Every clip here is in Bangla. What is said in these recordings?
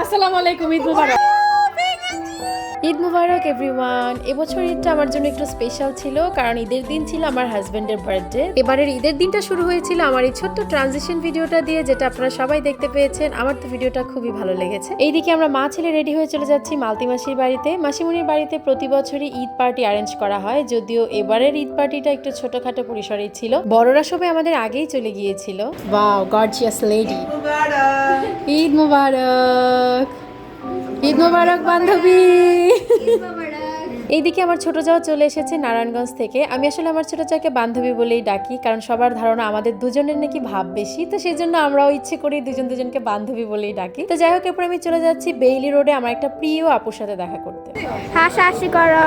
আসসালামু আলাইকুম, ঈদ মুবারক। ঈদ মুবারক এভরিওয়ান। এবছর ঈদটা আমার জন্য একটু স্পেশাল ছিল, কারণ ঈদের দিন ছিল আমার হাজবেন্ডের বার্থডে। এবারের ঈদের দিনটা শুরু হয়েছিল আমার এই ছোট্ট ট্রানজিশন ভিডিওটা দিয়ে, যেটা আপনারা সবাই দেখতে পেয়েছেন। আমার তো ভিডিওটা খুবই ভালো লেগেছে। এইদিকে আমরা মা ছেলে রেডি হয়ে চলে যাচ্ছি মালতি মাসির বাড়িতে। মাসিমণির বাড়িতে প্রতি বছরই ঈদ পার্টি অ্যারেঞ্জ করা হয়, যদিও এবারের ঈদ পার্টিটা একটু ছোটখাটো পরিসরেই ছিল। বড়রা সবাই আমাদের আগেই চলে গিয়েছিল। Wow, gorgeous lady. ঈদ মুবারক, ঈদ মুবারক বান্ধবী। এইদিকে আমার ছোট যাওয়া চলে এসেছে নারায়ণগঞ্জ থেকে। আমি আসলে আমার ছোট যাকে বান্ধবী বলেই ডাকি, কারণ সবার ধারণা আমাদের দুজনের নাকি ভাব বেশি, তো সেই জন্য আমরাও ইচ্ছে করি দুজনকে বান্ধবী বলেই ডাকি। তো যাই হোক, এরপর আমি চলে যাচ্ছি বেইলি রোডে আমার একটা প্রিয় আপুর সাথে দেখা করতে। হাসাহাসি করো,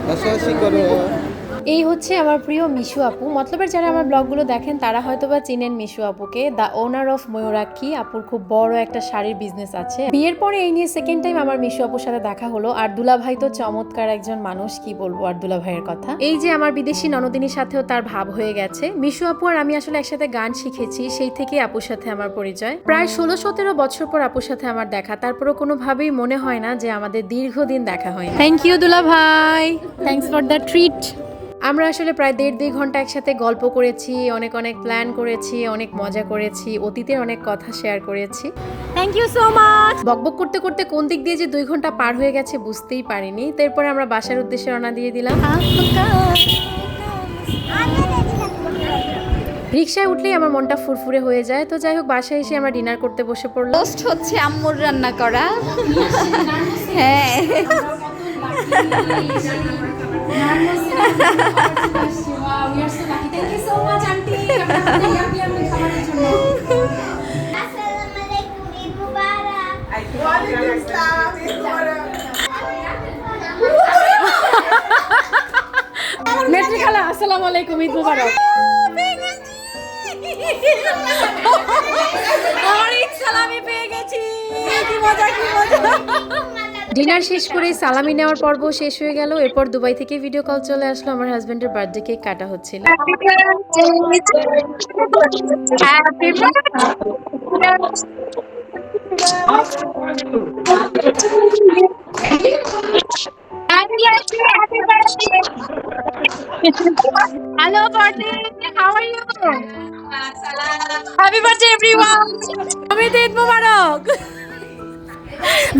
হাসাহাসি করো। এই হচ্ছে আমার প্রিয় মিশু আপু। মতলবের যারা আমার ব্লগগুলো দেখেন তারা হয়তোবা চিনেন মিশু আপুকে, দ্য ওনার অফ ময়ূরাক্ষী। আপুর খুব বড় একটা শাড়ির বিজনেস আছে। বিয়ের পরে এই নিয়ে সেকেন্ড টাইম আমার মিশু আপুর সাথে দেখা হলো। আর দুলাভাই তো চমৎকার একজন মানুষ, কি বলবো আর দুলাভাইয়ের কথা। এই যে আমার বিদেশি ননদিনীর সাথেও তার ভাব হয়ে গেছে। মিশু আপু আর আমি আসলে একসাথে গান শিখেছি, সেই থেকে আপুর সাথে আমার পরিচয়। প্রায় 16-17 বছর পর আপুর সাথে আমার দেখা, তারপরও কোনোভাবেই মনে হয় না যে আমাদের দীর্ঘদিন দেখা হয়নি। থ্যাংক ইউ দুলাভাই, থ্যাংকস ফর দ্য ট্রিট। আমরা আসলে প্রায় 1.5-2 ঘন্টা একসাথে গল্প করেছি, অনেক প্ল্যান করেছি, অনেক মজা করেছি, অতীতের অনেক কথা শেয়ার করেছি। Thank you so much. বকবক করতে করতে কোন দিক দিয়ে যে 2 ঘন্টা পার হয়ে গেছে বুঝতেই পারিনি। তারপরে আমরা বাসার উদ্দেশ্যে রওনা দিয়ে দিলাম। রিকশায় উঠলেই আমার মনটা ফুরফুরে হয়ে যায়। তো যাই হোক, বাসায় এসে আমরা ডিনার করতে বসে পড়লাম। রোস্ট হচ্ছে আম্মুর রান্না করা। হ্যাঁ, মেট্রি খালা, আসসালামু আলাইকুম, ঈদ মুবারক। ডিনার শেষ করে সালামি নেওয়ার পর্ব শেষ হয়ে গেল। এরপর দুবাই থেকে ভিডিও কল চলে আসলো। আমার হাজবেন্ডের বার্থডে কেক কাটা হচ্ছিল। Hello, birthday. How are you? Happy birthday, everyone. Amit, Eid Mubarak.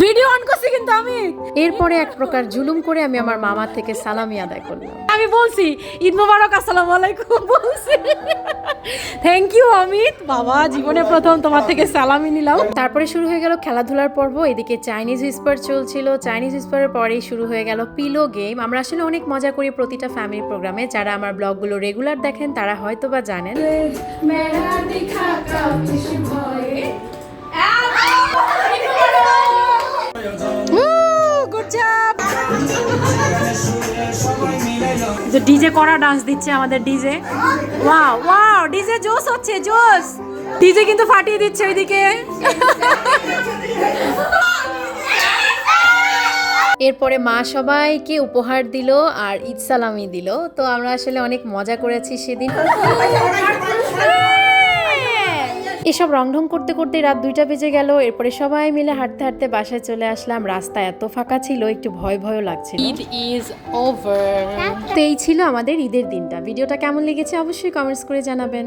Video on করছি কিন্তু আমি। এরপরে এক প্রকার জুলুম করে আমি আমার মামার থেকে সালামি আদায় করলাম। আমি বলছি ঈদ মুবারক, আসসালামু আলাইকুম বলছি। থ্যাংক ইউ অমিত, বাবা জীবনে প্রথম তোমার থেকে সালামি নিলাম। তারপরে শুরু হয়ে গেল খেলাধুলার পর্ব। এদিকে চাইনিজ হুইসপার চলছিল। চাইনিজ হুইসপারের পরেই শুরু হয়ে গেল পিলো গেম। আমরা আসলে অনেক মজা করি প্রতিটা ফ্যামিলি প্রোগ্রামে। যারা আমার ব্লগগুলো রেগুলার দেখেন তারা হয়তো বা জানেন। ডিজে করা ডান্স দিচ্ছে আমাদের ডিজে। ওয়াও ওয়াও, ডিজে জোস হচ্ছে, জোস। ডিজে কিন্তু ফাটিয়ে দিচ্ছে ওইদিকে। এরপরে মা সবাইকে উপহার দিল আর ঈদ সালামি দিল। তো আমরা আসলে অনেক মজা করেছি সেদিন। এসব রংঢং করতে করতে রাত 2টা বেজে গেল। এরপরে সবাই মিলে হাঁটতে হাঁটতে বাসায় চলে আসলাম। রাস্তা এত ফাঁকা ছিল, একটু ভয়ও লাগছিল। Eid is over. তো এই ছিল আমাদের ঈদের দিনটা। ভিডিওটা কেমন লেগেছে অবশ্যই কমেন্টস করে জানাবেন।